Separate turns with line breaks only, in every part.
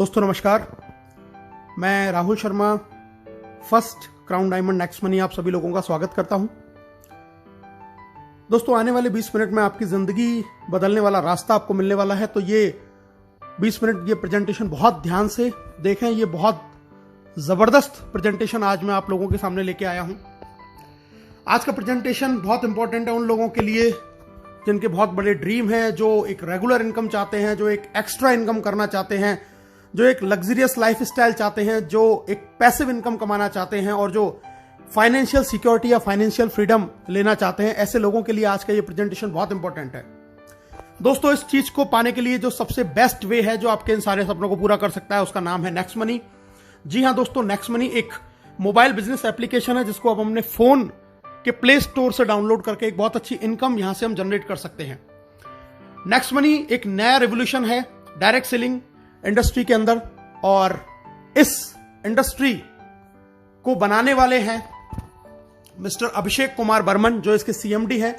दोस्तों नमस्कार, मैं Rahul Sharma first crown diamond next money आप सभी लोगों का स्वागत करता हूं। दोस्तों आने वाले 20 मिनट में आपकी जिंदगी बदलने वाला रास्ता आपको मिलने वाला है, तो ये 20 मिनट ये प्रेजेंटेशन बहुत ध्यान से देखें। ये बहुत जबरदस्त प्रेजेंटेशन आज मैं आप लोगों के सामने लेके आया हूं। आज का प्रेजेंटेशन बहुत इंपॉर्टेंट है उन लोगों के लिए जिनके बहुत बड़े ड्रीम हैं, जो एक रेगुलर इनकम चाहते हैं, जो एक एक्स्ट्रा इनकम करना चाहते हैं, जो एक लग्जरियस लाइफ स्टाइल चाहते हैं, जो एक पैसिव इनकम कमाना चाहते हैं और जो फाइनेंशियल सिक्योरिटी या फाइनेंशियल फ्रीडम लेना चाहते हैं। ऐसे लोगों के लिए आज का ये प्रेजेंटेशन बहुत इंपॉर्टेंट है। दोस्तों इस चीज को पाने के लिए जो सबसे बेस्ट वे है जो आपके इन सारे सपनों को पूरा कर सकता है, उसका नाम है नेक्स्ट मनी। जी हाँ दोस्तों, नेक्स्ट मनी एक मोबाइल बिजनेस एप्लीकेशन है जिसको अब हमने फोन के प्ले स्टोर से डाउनलोड करके एक बहुत अच्छी इनकम यहां से हम जनरेट कर सकते हैं। नेक्स्ट मनी एक नया रेवोल्यूशन है डायरेक्ट सेलिंग इंडस्ट्री के अंदर, और इस इंडस्ट्री को बनाने वाले हैं मिस्टर अभिषेक कुमार बर्मन, जो इसके सीएमडी है।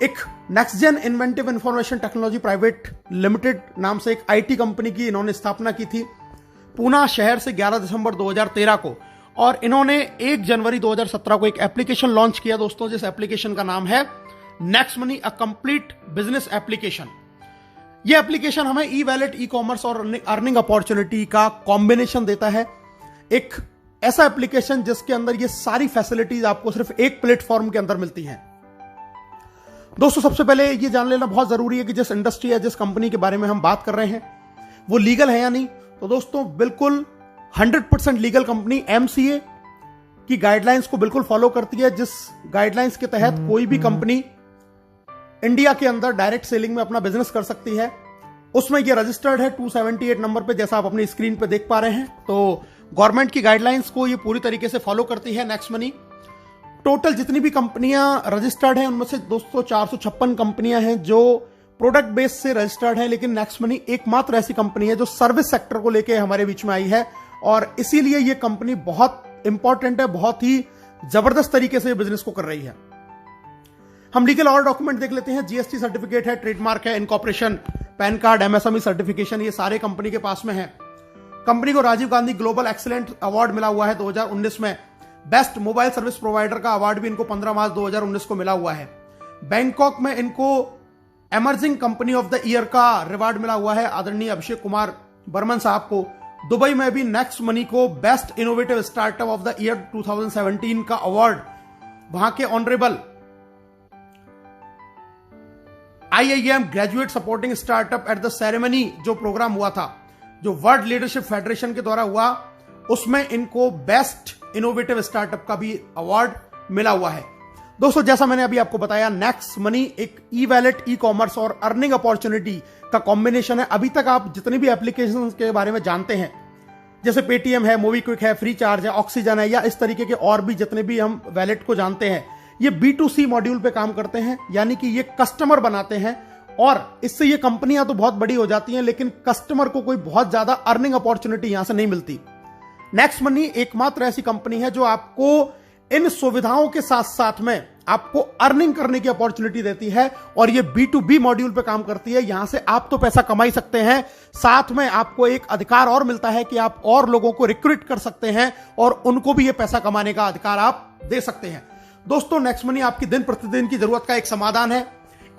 एक next gen inventive information technology private limited नाम से एक आईटी कंपनी की इन्होंने स्थापना की थी पूना शहर से 11 दिसंबर 2013 को, और इन्होंने 1 जनवरी 2017 को एक एप्लीकेशन लॉन्च किया दोस्तों, जिस एप्लीकेशन का नाम है next money, a complete business application. यह एप्लीकेशन हमें ई वैलेट, ई कॉमर्स और अर्निंग अपॉर्चुनिटी का कॉम्बिनेशन देता है। एक ऐसा एप्लीकेशन जिसके अंदर ये सारी फैसिलिटीज आपको सिर्फ एक प्लेटफॉर्म के अंदर मिलती हैं। दोस्तों सबसे पहले ये जान लेना बहुत जरूरी है कि जिस इंडस्ट्री या जिस कंपनी के बारे में हम बात कर रहे हैं वो लीगल है या नहीं। तो दोस्तों बिल्कुल 100% लीगल कंपनी एमसीए की गाइडलाइंस को बिल्कुल फॉलो करती है, जिस गाइडलाइंस के तहत कोई भी कंपनी इंडिया के अंदर डायरेक्ट सेलिंग में अपना बिजनेस कर सकती है। उसमें ये रजिस्टर्ड है 278 नंबर पे, जैसा आप अपनी स्क्रीन पे देख पा रहे हैं। तो गवर्नमेंट की गाइडलाइंस को ये पूरी तरीके से फॉलो करती है नेक्स्ट मनी। टोटल जितनी भी कंपनियां रजिस्टर्ड हैं उनमें से दोस्तों 456 कंपनियां हैं जो प्रोडक्ट बेस से रजिस्टर्ड है, लेकिन नेक्स्ट मनी एकमात्र ऐसी कंपनी है जो सर्विस सेक्टर को लेकर हमारे बीच में आई है, और इसीलिए यह कंपनी बहुत इंपॉर्टेंट है, बहुत ही जबरदस्त तरीके से बिजनेस को कर रही है। हम लीगल और डॉक्यूमेंट देख लेते हैं। जीएसटी सर्टिफिकेट है, ट्रेडमार्क है, incorporation, PAN card, MSME certification, ये सारे कंपनी के पास में है। कंपनी को Rajiv Gandhi global excellent award मिला हुआ है 2019 में। बेस्ट मोबाइल सर्विस प्रोवाइडर का अवार्ड भी इनको 15 मार्च 2019 को मिला हुआ है। बैंकॉक में इनको emerging company of the year का रिवार्ड मिला हुआ है आदरणीय अभिषेक कुमार बर्मन साहब को। दुबई में भी नेक्स्ट मनी को best innovative startup of the year 2017 का अवार्ड वहां के honourable IIM graduate supporting startup at the ceremony जो प्रोग्राम हुआ था, जो वर्ल्ड लीडरशिप फेडरेशन के द्वारा हुआ, उसमें इनको बेस्ट इनोवेटिव स्टार्टअप का भी अवार्ड मिला हुआ है। दोस्तों जैसा मैंने अभी आपको बताया, नेक्स्ट मनी एक ई वैलेट, ई कॉमर्स और अर्निंग अपॉर्चुनिटी का कॉम्बिनेशन है। अभी तक आप जितनी भी एप्लीकेशन के बारे में जानते हैं, जैसे पेटीएम है, मोबीक्विक है, फ्री चार्ज है, ऑक्सीजन है, या इस तरीके के और भी जितने भी हम वैलेट को जानते हैं, ये B2C मॉड्यूल पे काम करते हैं, यानी कि ये कस्टमर बनाते हैं, और इससे ये कंपनियां तो बहुत बड़ी हो जाती हैं, लेकिन कस्टमर को कोई बहुत ज्यादा अर्निंग अपॉर्चुनिटी यहां से नहीं मिलती। नेक्स्ट मनी एकमात्र ऐसी कंपनी है जो आपको इन सुविधाओं के साथ साथ में आपको अर्निंग करने की अपॉर्चुनिटी देती है, और ये B2B मॉड्यूल पे काम करती है। यहां से आप तो पैसा कमा ही सकते हैं, साथ में आपको एक अधिकार और मिलता है कि आप और लोगों को रिक्रूट कर सकते हैं और उनको भी ये पैसा कमाने का अधिकार आप दे सकते हैं। दोस्तों नेक्स्ट मनी आपकी दिन प्रतिदिन की जरूरत का एक समाधान है।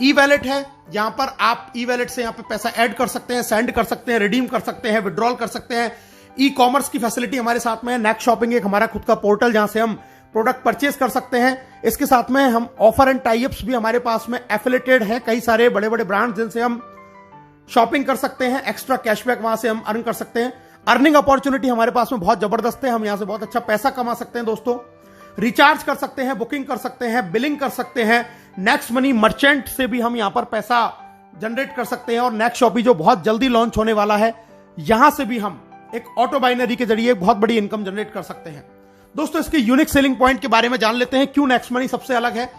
ई वैलेट है, यहां पर आप ई वैलेट से यहां पर पैसा ऐड कर सकते हैं, सेंड कर सकते हैं, रिडीम कर सकते हैं, विड्रॉल कर सकते हैं। ई कॉमर्स की फैसिलिटी हमारे साथ में है। नेक्स्ट शॉपिंग एक हमारा खुद का पोर्टल जहां से हम प्रोडक्ट परचेज कर सकते हैं। इसके साथ में हम ऑफर एंड टाइप्स भी हमारे पास में एफिलेटेड हैं, कई सारे बड़े बड़े ब्रांड जिनसे हम शॉपिंग कर सकते हैं, एक्स्ट्रा कैशबैक वहां से हम अर्न कर सकते हैं। अर्निंग अपॉर्चुनिटी हमारे पास में बहुत जबरदस्त है, हम यहां से बहुत अच्छा पैसा कमा सकते हैं। दोस्तों रिचार्ज कर सकते हैं, बुकिंग कर सकते हैं, बिलिंग कर सकते हैं। नेक्स्ट मनी मर्चेंट से भी हम यहां पर पैसा जनरेट कर सकते हैं, और नेक्स्ट शॉपी जो बहुत जल्दी लॉन्च होने वाला है, यहां से भी हम एक ऑटो बाइनरी के जरिए बहुत बड़ी इनकम जनरेट कर सकते हैं। दोस्तों इसके यूनिक सेलिंग पॉइंट के बारे में जान लेते हैं, क्यों नेक्स्ट मनी सबसे अलग है।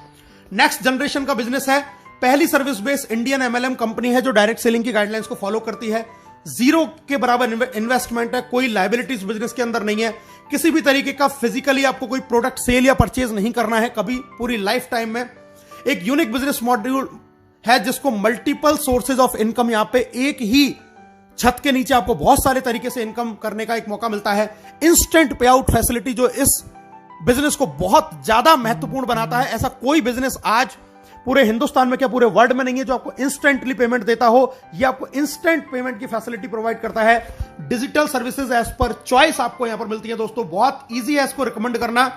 नेक्स्ट जनरेशन का बिजनेस है, पहली service based Indian MLM company है जो डायरेक्ट सेलिंग की गाइडलाइंस को फॉलो करती है। जीरो के बराबर इन्वेस्टमेंट है, कोई लायबिलिटीज बिजनेस के अंदर नहीं है, किसी भी तरीके का फिजिकली आपको कोई प्रोडक्ट सेल या परचेज नहीं करना है कभी पूरी लाइफ टाइम में। एक यूनिक बिजनेस मॉड्यूल है जिसको मल्टीपल सोर्सेज ऑफ इनकम यहां पे एक ही छत के नीचे आपको बहुत सारे तरीके से इनकम करने का एक मौका मिलता है। इंस्टेंट पे आउट फैसिलिटी जो इस बिजनेस को बहुत ज्यादा महत्वपूर्ण बनाता है। ऐसा कोई बिजनेस आज पूरे हिंदुस्तान में क्या पूरे वर्ल्ड में नहीं है जो आपको इंस्टेंटली पेमेंट देता हो। ये आपको इंस्टेंट पेमेंट की फैसिलिटी प्रोवाइड करता है। Digital services as per choice आपको यहां पर मिलती है दोस्तों। बहुत ईजी है इसको रिकमेंड करना।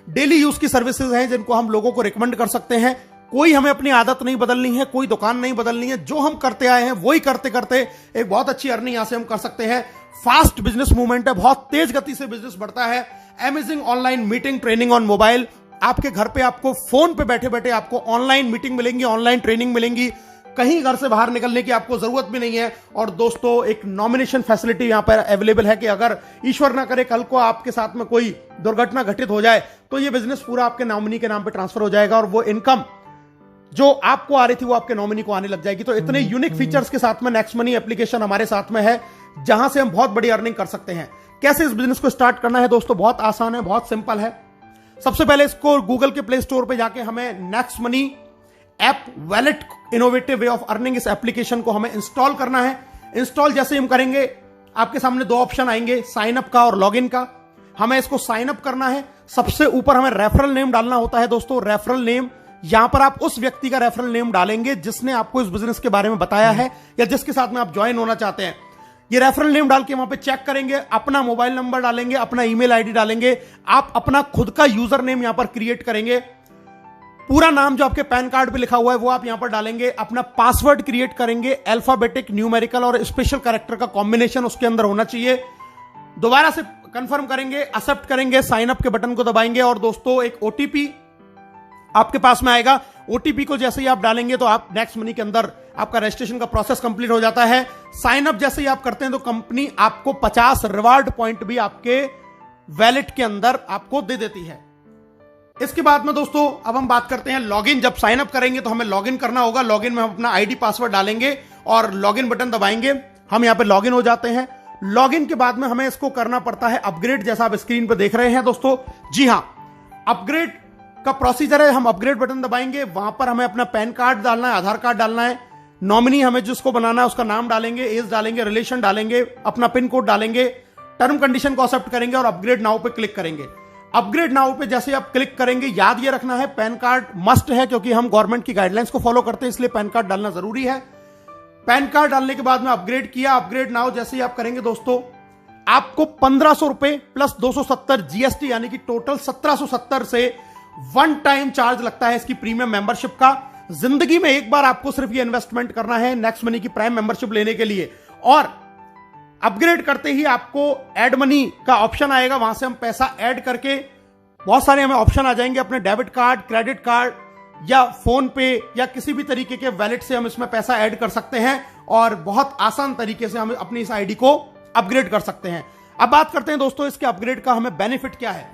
डेली यूज की सर्विसेज हैं जिनको हम लोगों को रिकमेंड कर सकते हैं। कोई हमें अपनी आदत नहीं बदलनी है, कोई दुकान नहीं बदलनी है, जो हम करते आए हैं वही करते करते एक बहुत अच्छी अर्निंग यहां से हम कर सकते हैं। फास्ट बिजनेस मूवमेंट है, बहुत तेज गति से बिजनेस बढ़ता है। Amazing online meeting training on mobile. आपके घर पे आपको फोन पे बैठे बैठे आपको ऑनलाइन मीटिंग मिलेंगी, ऑनलाइन ट्रेनिंग मिलेंगी। कहीं घर से बाहर निकलने की आपको जरूरत भी नहीं है। और दोस्तों एक नॉमिनेशन फैसिलिटी यहां पर अवेलेबल है कि अगर ईश्वर ना करे कल को आपके साथ में कोई दुर्घटना घटित हो जाए तो ये बिजनेस पूरा आपके नॉमिनी के नाम पे ट्रांसफर हो जाएगा और वो इनकम जो आपको आ रही थी वो आपके नॉमिनी को आने लग जाएगी। तो इतने यूनिक फीचर्स के साथ में नेक्स्ट मनी एप्लीकेशन हमारे साथ में है जहां से हम बहुत बड़ी अर्निंग कर सकते हैं। कैसे इस बिजनेस को स्टार्ट करना है दोस्तों, बहुत आसान है, बहुत सिंपल है। सबसे पहले इसको गूगल के प्ले स्टोर पे जाके हमें next money app wallet innovative way of earning इस एप्लीकेशन को हमें इंस्टॉल करना है। इंस्टॉल जैसे हम करेंगे आपके सामने दो ऑप्शन आएंगे, साइन अप का और लॉगिन का। हमें इसको साइन अप करना है। सबसे ऊपर हमें रेफरल नेम डालना होता है दोस्तों। रेफरल नेम, यहां पर आप उस व्यक्ति का रेफरल नेम डालेंगे जिसने आपको इस बिजनेस के बारे में बताया है या जिसके साथ में आप ज्वाइन होना चाहते हैं। ये रेफरल नेम डाल के वहां पे चेक करेंगे, अपना मोबाइल नंबर डालेंगे, अपना ईमेल आईडी डालेंगे। आप अपना खुद का यूजर नेम यहां पर क्रिएट करेंगे। पूरा नाम जो आपके पैन कार्ड पे लिखा हुआ है वो आप यहां पर डालेंगे। अपना पासवर्ड क्रिएट करेंगे, अल्फाबेटिक, न्यूमेरिकल और स्पेशल कैरेक्टर का कॉम्बिनेशन उसके अंदर होना चाहिए। दोबारा से कंफर्म करेंगे, एक्सेप्ट करेंगे, साइन अप के बटन को दबाएंगे और दोस्तों एक ओटीपी आपके पास में आएगा। ओटीपी को जैसे ही आप डालेंगे तो आप नेक्स्ट मनी के अंदर आपका रजिस्ट्रेशन का प्रोसेस कंप्लीट हो जाता है। साइन अप जैसे ही आप करते हैं तो कंपनी आपको 50 रिवार्ड पॉइंट भी आपके वैलेट के अंदर आपको दे देती है। इसके बाद में दोस्तों अब हम बात करते हैं लॉगिन। जब साइन अप करेंगे तो हमें लॉगिन करना होगा। लॉगिन में हम अपना आईडी पासवर्ड डालेंगे और लॉगिन बटन दबाएंगे। हम यहां पे लॉगिन हो जाते हैं। लॉगिन के बाद में हमें इसको करना पड़ता है अपग्रेड, जैसा आप स्क्रीन पर देख रहे हैं दोस्तों। जी हां, अपग्रेड का प्रोसीजर है। हम अपग्रेड बटन दबाएंगे, वहां पर हमें अपना पैन कार्ड डालना है, आधार कार्ड डालना है, नॉमिनी हमें जिसको बनाना है उसका नाम डालेंगे, एज डालेंगे, रिलेशन डालेंगे, अपना पिन कोड डालेंगे, टर्म कंडीशन को एक्सेप्ट करेंगे और अपग्रेड नाउ पे क्लिक करेंगे। अपग्रेड नाउ पे जैसे आप क्लिक करेंगे, याद ये रखना है पैन कार्ड मस्ट है क्योंकि हम गवर्नमेंट की गाइडलाइंस को फॉलो करते हैं, इसलिए पैन कार्ड डालना जरूरी है। पैन कार्ड डालने के बाद में अपग्रेड किया। अपग्रेड नाउ जैसे ही आप करेंगे दोस्तों आपको 1500 रुपए प्लस 270 जीएसटी यानी कि टोटल 1770 से वन टाइम चार्ज लगता है इसकी प्रीमियम मेंबरशिप का। जिंदगी में एक बार आपको सिर्फ ये इन्वेस्टमेंट करना है नेक्स्ट मनी की प्राइम मेंबरशिप लेने के लिए। और अपग्रेड करते ही आपको ऐड मनी का ऑप्शन आएगा, वहां से हम पैसा ऐड करके बहुत सारे हमें ऑप्शन आ जाएंगे। अपने डेबिट कार्ड, क्रेडिट कार्ड या फोन पे या किसी भी तरीके के वैलेट से हम इसमें पैसा ऐड कर सकते हैं और बहुत आसान तरीके से हम अपनी इस आईडी को अपग्रेड कर सकते हैं। अब बात करते हैं दोस्तों इसके अपग्रेड का हमें बेनिफिट क्या है।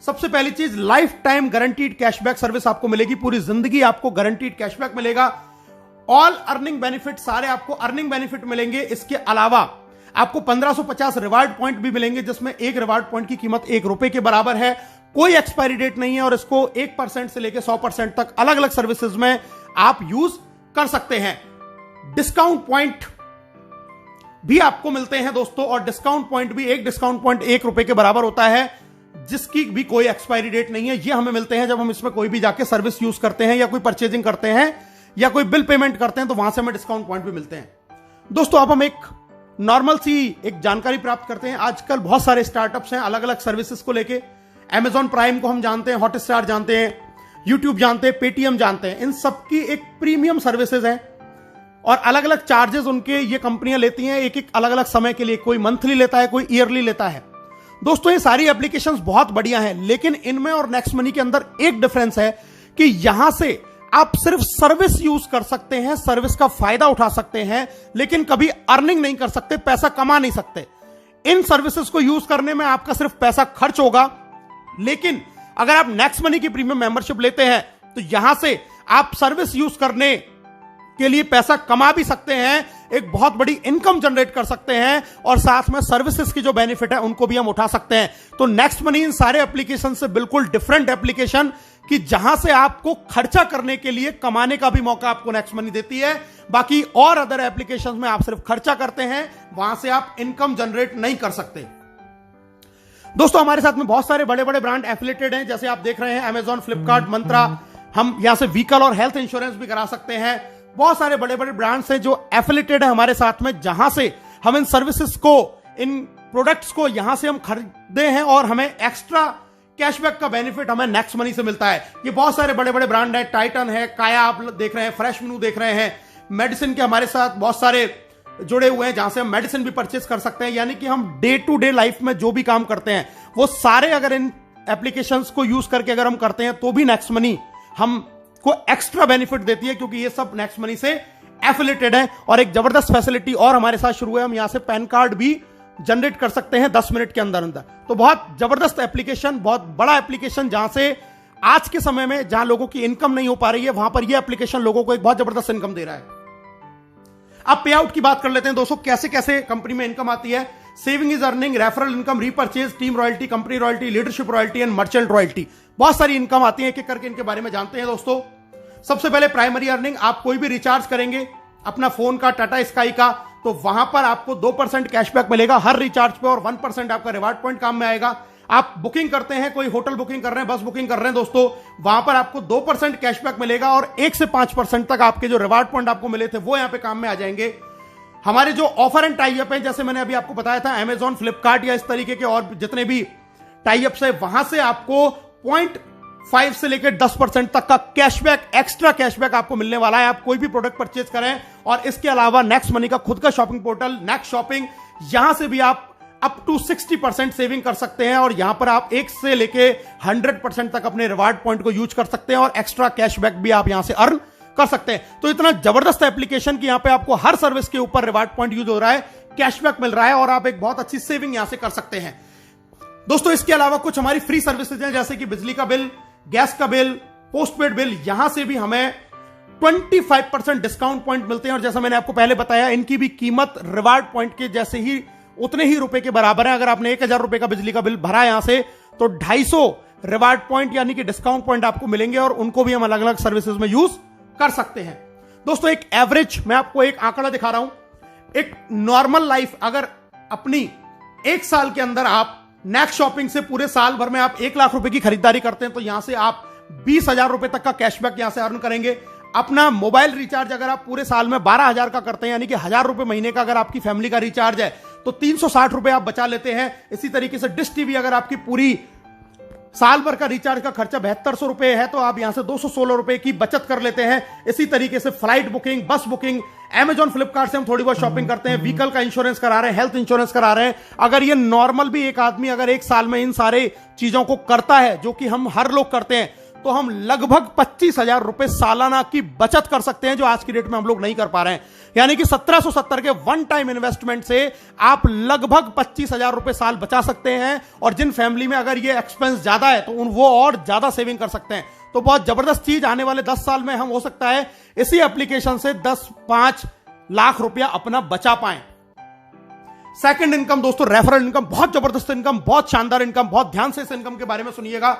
सबसे पहली चीज, life time guaranteed cashback service आपको मिलेगी। पूरी जिंदगी आपको गारंटीड कैशबैक मिलेगा। ऑल अर्निंग बेनिफिट, सारे आपको अर्निंग बेनिफिट मिलेंगे। इसके अलावा आपको 1550 रिवार्ड पॉइंट भी मिलेंगे जिसमें एक रिवार्ड पॉइंट की कीमत ₹1 के बराबर है। कोई एक्सपायरी डेट नहीं है और इसको 1% से लेकर 100% तक अलग अलग सर्विसेज में आप यूज कर सकते हैं। डिस्काउंट पॉइंट भी आपको मिलते हैं दोस्तों और डिस्काउंट पॉइंट भी, एक डिस्काउंट पॉइंट ₹1 के बराबर होता है जिसकी भी कोई एक्सपायरी डेट नहीं है। ये हमें मिलते हैं जब हम इसमें कोई भी जाके सर्विस यूज करते हैं या कोई परचेजिंग करते हैं या कोई बिल पेमेंट करते हैं तो वहां से हमें डिस्काउंट पॉइंट भी मिलते हैं। दोस्तों अब हम एक नॉर्मल सी एक जानकारी प्राप्त करते हैं। आजकल बहुत सारे स्टार्टअप्स हैं अलग अलग सर्विसेज को लेके। Amazon प्राइम को हम जानते हैं, हॉटस्टार जानते हैं, यूट्यूब जानते हैं, पेटीएम जानते हैं। इन सबकी एक प्रीमियम सर्विसेज है और अलग अलग चार्जेस उनके ये कंपनियां लेती हैं एक एक अलग अलग समय के लिए। कोई मंथली लेता है, कोई ईयरली लेता है। दोस्तों ये सारी एप्लीकेशंस बहुत बढ़िया हैं, लेकिन इनमें और नेक्स्ट मनी के अंदर एक डिफरेंस है कि यहां से आप सिर्फ सर्विस यूज कर सकते हैं, सर्विस का फायदा उठा सकते हैं, लेकिन कभी अर्निंग नहीं कर सकते, पैसा कमा नहीं सकते। इन सर्विसेज को यूज करने में आपका सिर्फ पैसा खर्च होगा, लेकिन अगर आप नेक्स्ट मनी की प्रीमियम मेंबरशिप लेते हैं तो यहां से आप सर्विस यूज करने के लिए पैसा कमा भी सकते हैं, एक बहुत बड़ी इनकम जनरेट कर सकते हैं और साथ में सर्विसेज की जो बेनिफिट है उनको भी हम उठा सकते हैं। तो नेक्स्ट मनी इन सारे एप्लीकेशन से बिल्कुल डिफरेंट एप्लीकेशन, कि जहां से आपको खर्चा करने के लिए कमाने का भी मौका आपको नेक्स्ट मनी देती है। बाकी और अदर एप्लीकेशंस में आप सिर्फ खर्चा करते हैं, वहां से आप इनकम जनरेट नहीं कर सकते। दोस्तों हमारे साथ में बहुत सारे बड़े बड़े ब्रांड एफिलिएटेड हैं, जैसे आप देख रहे हैं अमेजॉन, फ्लिपकार्ट, मंत्रा। हम यहां से व्हीकल और हेल्थ इंश्योरेंस भी करा सकते हैं। बहुत सारे बड़े बड़े ब्रांड्स हैं जो एफिलिएटेड है हमारे साथ में, जहां से हम इन सर्विसेज को, इन प्रोडक्ट्स को यहां से हम खरीदते हैं और हमें एक्स्ट्रा कैशबैक का बेनिफिट हमें नेक्स्ट मनी से मिलता है। ये बहुत सारे बड़े बड़े ब्रांड हैं, टाइटन है, काया आप देख रहे हैं, फ्रेश मेनू देख रहे हैं, मेडिसिन के हमारे साथ बहुत सारे जुड़े हुए हैं जहां से हम मेडिसिन भी परचेस कर सकते हैं। यानी कि हम डे टू डे लाइफ में जो भी काम करते हैं वो सारे अगर इन एप्लीकेशंस को यूज करके अगर हम करते हैं तो भी नेक्स्ट मनी हमको एक्स्ट्रा बेनिफिट देती है, क्योंकि ये सब नेक्स्ट मनी से एफिलिएटेड है। और एक जबरदस्त फैसिलिटी और हमारे साथ शुरू है, हम यहां से पैन कार्ड भी जनरेट कर सकते हैं 10 मिनट के अंदर अंदर। तो बहुत जबरदस्त एप्लीकेशन, बहुत बड़ा एप्लीकेशन, जहां से आज के समय में जहां लोगों की इनकम नहीं हो पा रही है, वहां पर यह एप्लीकेशन लोगों को एक बहुत जबरदस्त इनकम दे रहा है। अब पे आउट की बात कर लेते हैं दोस्तों, कैसे कैसे कंपनी में इनकम आती है। Saving is earning, referral income, repurchase, team royalty, company royalty, leadership royalty and merchant royalty. बहुत सारी इनकम आती है, एक एक करके इनके बारे में जानते हैं दोस्तों। सबसे पहले प्राइमरी अर्निंग, आप कोई भी रिचार्ज करेंगे अपना फोन का, टाटा स्काई का, तो वहां पर आपको 2% कैशबैक मिलेगा हर रिचार्ज पे और 1% आपका रिवार्ड पॉइंट काम में आएगा। आप बुकिंग करते हैं, कोई होटल बुकिंग कर रहे हैं, बस बुकिंग कर रहे हैं दोस्तों, वहां पर आपको 2% कैशबैक मिलेगा और 1 से 5% तक आपके जो रिवार्ड पॉइंट आपको मिले थे वो यहां पे काम में आ जाएंगे। हमारे जो ऑफर एंड टाई अप है, जैसे मैंने अभी आपको बताया था, अमेजॉन, फ्लिपकार्ट या इस तरीके के और जितने भी टाई अप्स है, वहां से आपको 0.5 से लेकर 10% तक का कैशबैक, एक्स्ट्रा कैशबैक आपको मिलने वाला है। आप कोई भी प्रोडक्ट परचेज करें। और इसके अलावा नेक्स्ट मनी का खुद का शॉपिंग पोर्टल नेक्स्ट शॉपिंग, यहां से भी आप अप टू 60% सेविंग कर सकते हैं और यहां पर आप 1 से लेके 100% तक अपने रिवार्ड पॉइंट को यूज कर सकते हैं और एक्स्ट्रा कैशबैक भी आप यहां से अर्न कर सकते हैं। तो इतना जबरदस्त एप्लीकेशन कि यहां पे आपको हर सर्विस के ऊपर रिवार्ड पॉइंट यूज हो रहा है, कैशबैक मिल रहा है और आप एक बहुत अच्छी सेविंग यहां से कर सकते हैं दोस्तों। इसके अलावा कुछ हमारी फ्री सर्विसेज हैं, जैसे कि बिजली का बिल, गैस का बिल, पोस्टपेड बिल, यहां से भी हमें 25% डिस्काउंट पॉइंट मिलते हैं। और जैसा मैंने आपको पहले बताया, इनकी भी कीमत रिवार्ड पॉइंट के जैसे ही, उतने ही रुपए के बराबर है। अगर आपने 1000 रुपए का बिजली का बिल भरा यहां से, तो 250 रिवार्ड पॉइंट यानी कि डिस्काउंट पॉइंट आपको मिलेंगे और उनको भी हम अलग अलग सर्विसेज में यूज कर सकते हैं दोस्तों। एक एवरेज, मैं आपको एक आंकड़ा दिखा रहा हूं, एक नॉर्मल लाइफ अगर अपनी 1 साल के अंदर आप नेक्स्ट शॉपिंग से पूरे साल भर में आप 1 लाख रुपए की खरीदारी करते हैं, तो यहां से आप 20,000 रुपए तक का कैशबैक यहां से अर्न करेंगे। अपना मोबाइल रिचार्ज अगर आप पूरे साल में 12,000 का करते हैं, यानी कि 1,000 रुपए महीने का अगर आपकी फैमिली का रिचार्ज है, तो 360 रुपए आप बचा लेते हैं। इसी तरीके से डिश टीवी, अगर आपकी पूरी साल भर का रिचार्ज का खर्चा 7200 रुपए है, तो आप यहां से 216 रुपए की बचत कर लेते हैं। इसी तरीके से फ्लाइट बुकिंग, बस बुकिंग, अमेजॉन, फ्लिपकार्ट से हम थोड़ी बहुत शॉपिंग करते हैं, व्हीकल का इंश्योरेंस करा रहे हैं, हेल्थ इंश्योरेंस करा रहे हैं। अगर ये नॉर्मल भी एक आदमी अगर 1 साल में इन सारे चीजों को करता है, जो कि हम हर लोग करते हैं, तो हम लगभग 25,000 रुपए सालाना की बचत कर सकते हैं, जो आज की डेट में हम लोग नहीं कर पा रहे हैं। यानी कि 1770 के वन टाइम इन्वेस्टमेंट से आप लगभग 25,000 रुपए साल बचा सकते हैं। और जिन फैमिली में अगर ये एक्सपेंस ज्यादा है, तो वो और ज्यादा सेविंग कर सकते हैं। तो बहुत जबरदस्त चीज, आने वाले 10 साल में हम हो सकता है इसी एप्लीकेशन से 10-5 लाख रुपया अपना बचा पाएं। सेकंड इनकम दोस्तों, रेफरल इनकम, बहुत जबरदस्त इनकम, बहुत शानदार इनकम, बहुत ध्यान से इस इनकम के बारे में सुनिएगा।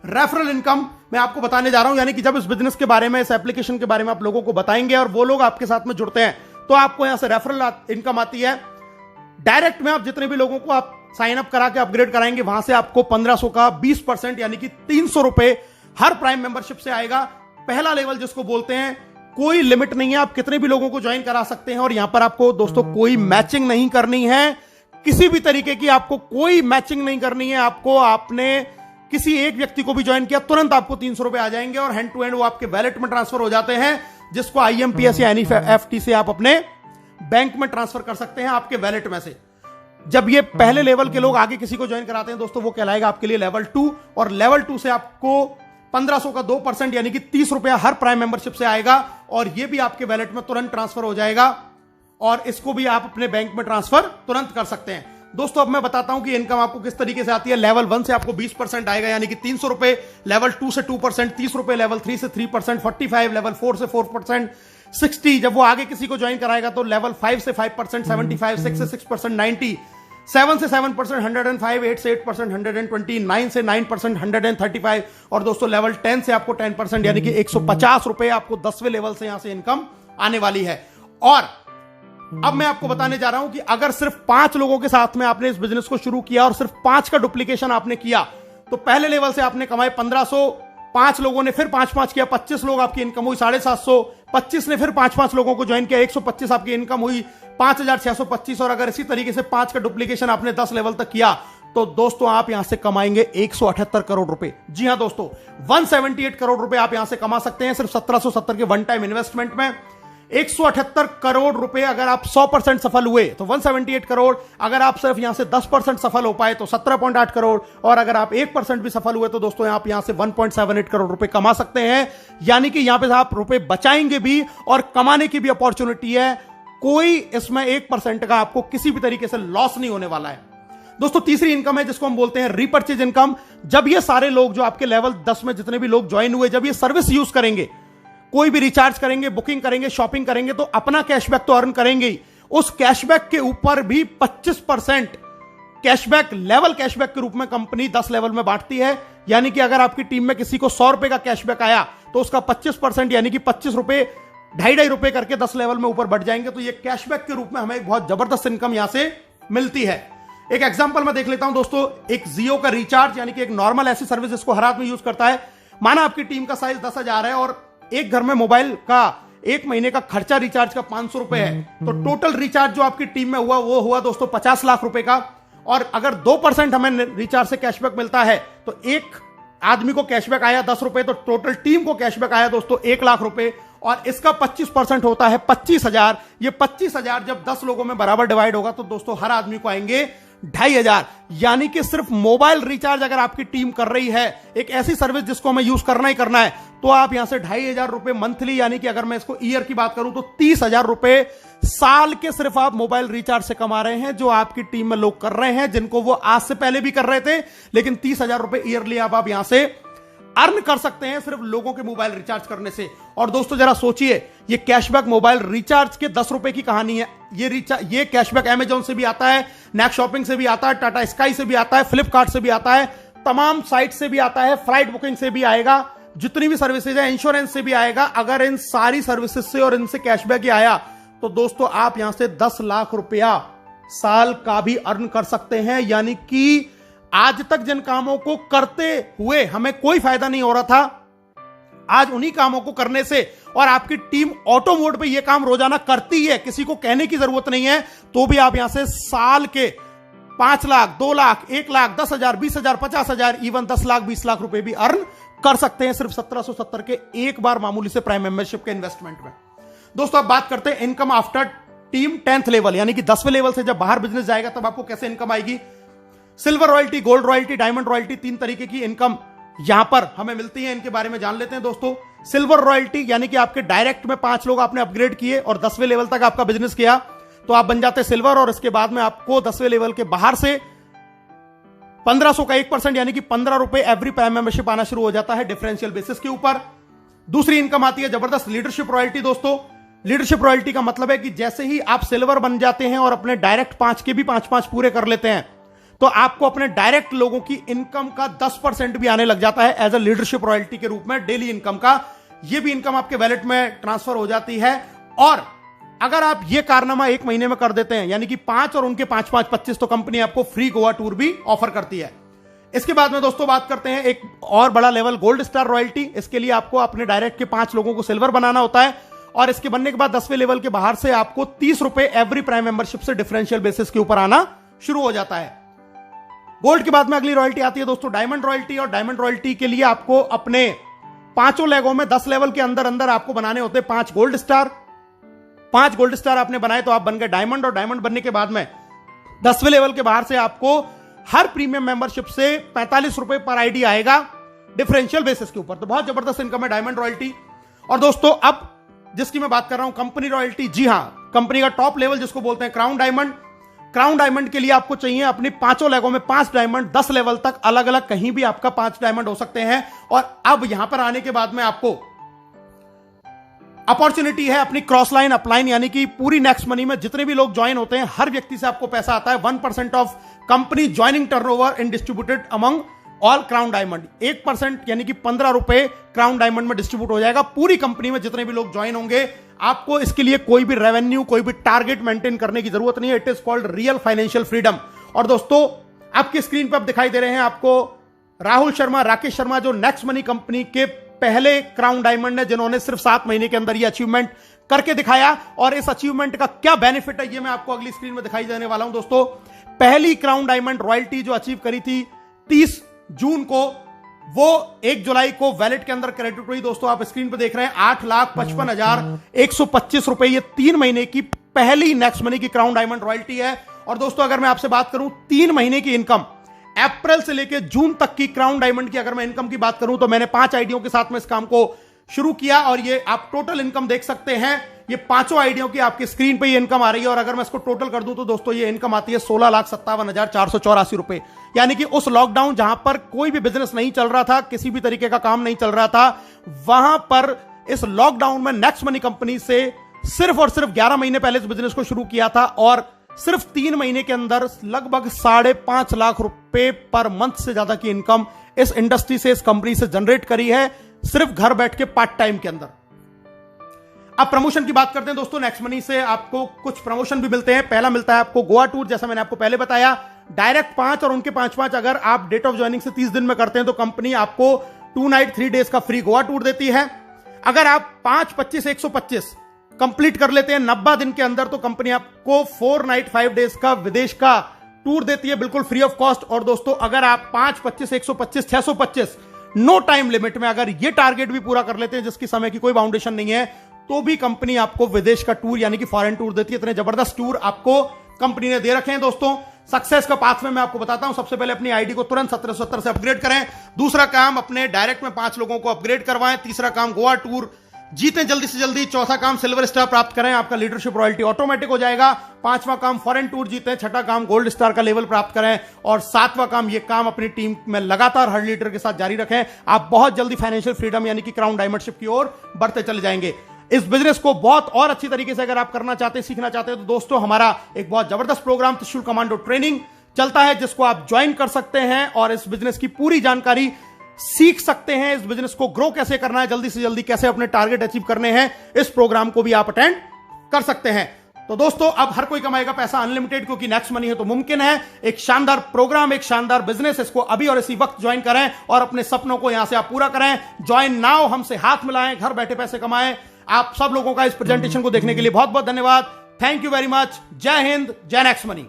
रेफरल इनकम मैं आपको बताने जा रहा हूं, यानी कि जब इस बिजनेस के बारे में, इस एप्लीकेशन के बारे में आप लोगों को बताएंगे और वो लोग आपके साथ में जुड़ते हैं, तो आपको यहां से रेफरल इनकम आती है। डायरेक्ट में आप जितने भी लोगों को आप साइन अप करा के अपग्रेड कराएंगे, वहां से आपको 1500 का 20% यानी कि 300 रुपए हर प्राइम मेंबरशिप से आएगा। पहला लेवल जिसको बोलते हैं, कोई लिमिट नहीं है, आप कितने भी लोगों को ज्वाइन करा सकते हैं। और यहां पर आपको दोस्तों कोई मैचिंग नहीं करनी है, किसी भी तरीके की आपको कोई मैचिंग नहीं करनी है। आपको, आपने किसी एक व्यक्ति को भी ज्वाइन किया, तुरंत आपको 300 रुपए आ जाएंगे और हैंड टू हैंड वो आपके वैलेट में ट्रांसफर हो जाते हैं, जिसको IMPS या NEFT से आप अपने बैंक में ट्रांसफर कर सकते हैं, आपके वैलेट में से। जब ये पहले लेवल के लोग आगे किसी को ज्वाइन कराते हैं दोस्तों, वो कहलाएगा आपके लिए लेवल 2। और लेवल 2 से आपको 1500 का 2% यानी कि 30 रुपया हर प्राइम मेंबरशिप से आएगा और ये भी आपके वैलेट में तुरंत ट्रांसफर हो जाएगा और इसको भी आप अपने बैंक में ट्रांसफर तुरंत कर सकते हैं। दोस्तों अब मैं बताता हूं कि इनकम आपको किस तरीके से आती है। लेवल 1 से आपको 20% आएगा यानी कि 300 रुपए, लेवल 2 से 2%, 30 रुपए, लेवल 3 से 3%, 45, लेवल 4 से 4%, 60। जब वो आगे किसी को ज्वाइन कराएगा तो लेवल 5 से 5%, 75, 6 से 6%, 90, 7 से 7%, 105, 8 से 8%, 120, 9 से 9%, 135 और दोस्तों लेवल 10 से आपको 10% यानी कि 150 रुपए आपको 10वें लेवल से यहां से इनकम आने वाली है। और अब मैं आपको बताने जा रहा हूं कि अगर सिर्फ 5 लोगों के साथ में आपने इस बिजनेस को शुरू किया और सिर्फ 5 का डुप्लीकेशन आपने किया तो पहले लेवल से आपने कमाए 1500, 5 लोगों ने फिर 5 किया, 25 लोग आपकी इनकम हुई 750, 25 ने फिर 5 लोगों को ज्वाइन किया, 125 आपकी इनकम हुई 5625। और अगर इसी तरीके से 5 का डुप्लीकेशन आपने 10 लेवल तक किया तो दोस्तों आप यहां से कमाएंगे 178 करोड़ रुपए। जी हां दोस्तों, 178 करोड़ रुपए आप यहां से कमा सकते हैं सिर्फ 1770 के वन टाइम इन्वेस्टमेंट में। 178 करोड़ रुपए अगर आप 100% सफल हुए तो 178 करोड़, अगर आप सिर्फ यहां से 10% सफल हो पाए तो 17.8 करोड़, और अगर आप 1% भी सफल हुए तो दोस्तों आप यहां से 1.78 करोड़ रुपए कमा सकते हैं। यानी कि यहां पे आप रुपए बचाएंगे भी और कमाने की भी अपॉर्चुनिटी है। कोई इसमें 1% का आपको किसी भी तरीके से लॉस नहीं होने वाला है। दोस्तों तीसरी इनकम है जिसको हम बोलते हैं रीपर्चेज इनकम। जब ये सारे लोग जो आपके लेवल 10 में जितने भी लोग ज्वाइन हुए, जब ये सर्विस यूज करेंगे, कोई भी रिचार्ज करेंगे, बुकिंग करेंगे, शॉपिंग करेंगे तो अपना कैशबैक तो अर्न करेंगे ही, उस कैशबैक के ऊपर भी 25% कैशबैक, लेवल कैशबैक के रूप में कंपनी 10 लेवल में बांटती है। यानी कि अगर आपकी टीम में किसी को 100 रुपए का कैशबैक आया तो उसका 25% यानी कि 25 रुपए, 2.5 रुपए करके 10 लेवल में ऊपर बढ़ जाएंगे। तो ये कैशबैक के रूप में हमें एक बहुत जबरदस्त इनकम यहां से मिलती है। एक एग्जांपल मैं देख लेता हूं दोस्तों, एक जियो का रिचार्ज यानी कि एक नॉर्मल ऐसी सर्विस जिसको हर आदमी यूज करता है। माना आपकी टीम का साइज 10,000 है और एक घर में मोबाइल का एक महीने का खर्चा रिचार्ज का 500 रुपए है, तो टोटल रिचार्ज जो आपकी टीम में हुआ वो हुआ दोस्तों 50 लाख रुपए का। और अगर 2% हमें रिचार्ज से कैशबैक मिलता है तो एक आदमी को कैशबैक आया 10 रुपए, तो टोटल टीम को कैशबैक आया दोस्तों 1 लाख रुपए, और इसका 25% होता है 25,000। ये 25,000 जब 10 लोगों में बराबर डिवाइड होगा तो दोस्तों हर आदमी को आएंगे 2,500। यानी कि सिर्फ मोबाइल रिचार्ज अगर आपकी टीम कर रही है, एक ऐसी सर्विस जिसको हमें यूज करना ही करना है, तो आप यहां से 2,500 रुपए मंथली, यानी कि अगर मैं इसको ईयर की बात करूं तो 30,000 रुपए साल के सिर्फ आप मोबाइल रिचार्ज से कमा रहे हैं, जो आपकी टीम में लोग कर रहे हैं, जिनको वो आज से पहले भी कर रहे थे। लेकिन 30,000 रुपए ईयरली आप यहां से अर्न कर सकते हैं सिर्फ लोगों के मोबाइल रिचार्ज करने से। और दोस्तों जरा सोचिए, ये कैशबैक मोबाइल रिचार्ज के 10 रुपए की कहानी है। ये कैशबैक अमेजॉन से भी आता है, नेक्स्ट शॉपिंग से भी आता है, टाटा स्काई से भी आता है, फ्लिपकार्ट से भी आता है, तमाम साइट से भी आता है, फ्लाइट बुकिंग से भी आएगा, जितनी भी सर्विसेज है, इंश्योरेंस से भी आएगा। अगर इन सारी सर्विसेज से और इनसे कैशबैक ही आया तो दोस्तों आप यहां से 10 लाख रुपया साल का भी अर्न कर सकते हैं। यानी कि आज तक जिन कामों को करते हुए हमें कोई फायदा नहीं हो रहा था, आज उन्हीं कामों को करने से, और आपकी टीम ऑटो मोड पे ये काम रोजाना करती है, किसी को कहने की जरूरत नहीं है, तो भी आप यहां से साल के 5 लाख, 2 लाख, 1 लाख, 10,000, 20,000, 50,000, इवन 10 लाख, 20 लाख रुपए भी अर्न कर सकते हैं सिर्फ 1770 के एक बार मामूली से प्राइम मेंबरशिप के इन्वेस्टमेंट में। दोस्तों अब बात करते हैं income after team 10th level, यानी कि 10वें लेवल से जब बाहर बिजनेस जाएगा तब आपको कैसे इनकम आएगी। Silver royalty, gold royalty, diamond royalty, 3 तरीके की इनकम यहां पर हमें मिलती है। इनके बारे में जान लेते हैं दोस्तों। सिल्वर रॉयल्टी यानी कि आपके डायरेक्ट में 5 लोग आपने अपग्रेड किए और 10वें लेवल तक आपका बिजनेस किया तो आप बन जाते सिल्वर, और इसके बाद में आपको 10वें लेवल के बाहर से 1500 का 1% यानी कि 15 रुपए एवरी प्राइम मेंबरशिप आना शुरू हो जाता है डिफरेंशियल बेसिस के ऊपर। दूसरी इनकम आती है जबरदस्त लीडरशिप रॉयल्टी। दोस्तों लीडरशिप रॉयल्टी का मतलब है कि जैसे ही आप सिल्वर बन जाते हैं और अपने डायरेक्ट 5 के भी 5 पूरे कर लेते हैं तो आपको अपने डायरेक्ट लोगों की इनकम का 10% भी आने लग जाता है एज अ लीडरशिप रॉयल्टी के रूप में डेली इनकम का। यह भी इनकम आपके वैलेट में ट्रांसफर हो जाती है। और अगर आप यह कारनामा 1 महीने में कर देते हैं यानी कि 5 और उनके 5 25, तो कंपनी आपको फ्री गोवा टूर भी ऑफर करती है। इसके बाद में दोस्तों बात करते हैं एक और बड़ा लेवल, गोल्ड स्टार रॉयल्टी। इसके लिए आपको अपने डायरेक्ट के 5 लोगों को सिल्वर बनाना होता है और इसके बनने के बाद 10वें लेवल के बाहर से आपको 30 रुपए एवरी प्राइम मेंबरशिप से डिफरेंशियल बेसिस के ऊपर आना शुरू हो जाता है। गोल्ड के बाद में अगली रॉयल्टी आती है दोस्तों डायमंड रॉयल्टी, और डायमंड रॉयल्टी के लिए आपको अपने 5 लेगों में 10 लेवल के अंदर अंदर आपको बनाने होते हैं 5 गोल्ड स्टार। 5 गोल्ड स्टार आपने बनाए तो आप बन गए डायमंड, और डायमंड बनने के बाद में 10वें लेवल के बाहर से आपको हर प्रीमियम मेंबरशिप से 45 रुपए पर आईडी आएगा डिफरेंशियल बेसिस के ऊपर। तो बहुत जबरदस्त इनकम है डायमंड रॉयल्टी। और दोस्तों अब जिसकी मैं बात कर रहा हूं कंपनी रॉयल्टी, जी हां, कंपनी का टॉप लेवल जिसको बोलते हैं क्राउन डायमंड। क्राउन डायमंड के लिए आपको चाहिए अपनी 5 लेगों में 5 डायमंड, 10 लेवल तक अलग अलग कहीं भी आपका 5 डायमंड हो सकते हैं। और अब यहां पर आने के बाद में आपको अपॉर्चुनिटी है अपनी क्रॉस लाइन अपलाइन, यानी कि पूरी नेक्स्ट मनी में जितने भी लोग ज्वाइन होते हैं हर व्यक्ति से आपको पैसा आता है 1% of company joining turnover in distributed among all crown diamond. 1% यानी कि 15 रुपए क्राउन डायमंड में डिस्ट्रीब्यूट हो जाएगा पूरी कंपनी में जितने भी लोग ज्वाइन होंगे। आपको इसके लिए कोई भी रेवेन्यू कोई भी टारगेट मेंटेन करने की जरूरत नहीं है। It is called real financial freedom. और दोस्तों आपकी स्क्रीन पर आप दिखाई दे रहे हैं आपको राहुल शर्मा, राकेश शर्मा, जो नेक्स्ट मनी कंपनी के पहले क्राउन डायमंड है, जिन्होंने सिर्फ 7 महीने के अंदर ये अचीवमेंट करके दिखाया। और इस अचीवमेंट का क्या बेनिफिट है ये मैं आपको अगली स्क्रीन में दिखाई देने वाला हूं। दोस्तों पहली क्राउन डायमंड रॉयल्टी जो अचीव करी थी 30 जून को, वो 1 जुलाई को वैलेट के अंदर क्रेडिट हुई। दोस्तों आप स्क्रीन पर देख रहे हैं 8,55,125 रुपए, ये 3 महीने की पहली नेक्स्ट मनी की क्राउन डायमंड रॉयल्टी है। और दोस्तों अगर मैं आपसे बात करूं 3 महीने की इनकम, अप्रैल से लेकर जून तक की क्राउन डायमंड की अगर मैं इनकम की बात करूं तो मैंने 5 आईडियों के साथ में इस काम को शुरू किया और ये आप टोटल इनकम देख सकते हैं। ये 5 आईडियों की आपकी स्क्रीन पे ये इनकम आ रही है। और अगर मैं इसको टोटल कर दूं तो दोस्तों ये इनकम आती है 16,57,484 रुपए। यानी कि उस लॉकडाउन जहां पर कोई भी बिजनेस नहीं चल रहा था, किसी भी तरीके का काम नहीं चल रहा था, वहां पर इस लॉकडाउन में नेक्स्ट मनी कंपनी से सिर्फ और सिर्फ 11 महीने पहले इस बिजनेस को शुरू किया था और सिर्फ 3 महीने के अंदर लगभग 5.5 लाख रुपए पर मंथ से ज्यादा की इनकम इस इंडस्ट्री से, इस कंपनी से जनरेट करी है सिर्फ घर बैठ के पार्ट टाइम के अंदर। अब प्रमोशन की बात करते हैं दोस्तों। नेक्स्ट मनी से आपको कुछ प्रमोशन भी मिलते हैं। पहला मिलता है आपको गोवा टूर, जैसा मैंने आपको पहले बताया, डायरेक्ट 5 और उनके 5 अगर आप डेट ऑफ ज्वाइनिंग से 30 दिन में करते हैं तो कंपनी आपको 2 नाइट 3 डेज का फ्री गोवा टूर देती है। अगर आप 5, 25, 125 कंप्लीट कर लेते हैं 90 दिन के अंदर तो कंपनी आपको 4 नाइट 5 डेज का विदेश का टूर देती है बिल्कुल फ्री ऑफ कॉस्ट। और दोस्तों अगर आप 5, 25, 125, 625 नो टाइम लिमिट में अगर ये टारगेट भी पूरा कर लेते हैं जिसकी समय की कोई बाउंडेशन नहीं है तो भी कंपनी आपको विदेश का टूर यानी कि फॉरेन टूर देती है। इतने जबरदस्त टूर आपको कंपनी ने दे रखे हैं। दोस्तों सक्सेस का पाथ में मैं आपको बताता हूं। सबसे पहले अपनी आईडी को तुरंत 1770 से अपग्रेड करें। दूसरा काम अपने डायरेक्ट में 5 लोगों को अपग्रेड करवाएं। तीसरा काम गोवा टूर जीतें जल्दी से जल्दी। चौथा काम सिल्वर स्टार प्राप्त करें, आपका लीडरशिप रॉयल्टी ऑटोमेटिक हो जाएगा। 5वां काम फॉरेन टूर जीतें। 6ठा काम गोल्ड स्टार का लेवल प्राप्त करें। और 7वां काम ये काम अपनी टीम में लगातार हर लीडर के साथ जारी रखें। आप बहुत जल्दी फाइनेंशियल फ्रीडम यानी कि क्राउन डायमंडशिप की ओर बढ़ते चले जाएंगे। इस बिजनेस को बहुत और अच्छी तरीके से अगर आप करना चाहते हैं, सीखना चाहते हैं तो दोस्तों हमारा एक बहुत जबरदस्त प्रोग्राम त्रिशूल कमांडो ट्रेनिंग चलता है जिसको आप ज्वाइन कर सकते हैं और इस बिजनेस की पूरी जानकारी सीख सकते हैं। इस बिजनेस को ग्रो कैसे करना है, जल्दी से जल्दी कैसे अपने टारगेट अचीव करने हैं, इस प्रोग्राम को भी आप अटेंड कर सकते हैं। तो दोस्तों अब हर कोई कमाएगा पैसा अनलिमिटेड, क्योंकि नेक्स्ट मनी है तो मुमकिन है। एक शानदार प्रोग्राम, एक शानदार बिजनेस, इसको अभी और इसी वक्त ज्वाइन करें और अपने सपनों को यहां से आप पूरा करें। ज्वाइन नाउ, हमसे हाथ मिलाएं, घर बैठे पैसे कमाएं। आप सब लोगों का इस प्रेजेंटेशन को देखने के लिए बहुत बहुत धन्यवाद। Thank you very much. जय हिंद, जय नेक्स्ट मनी।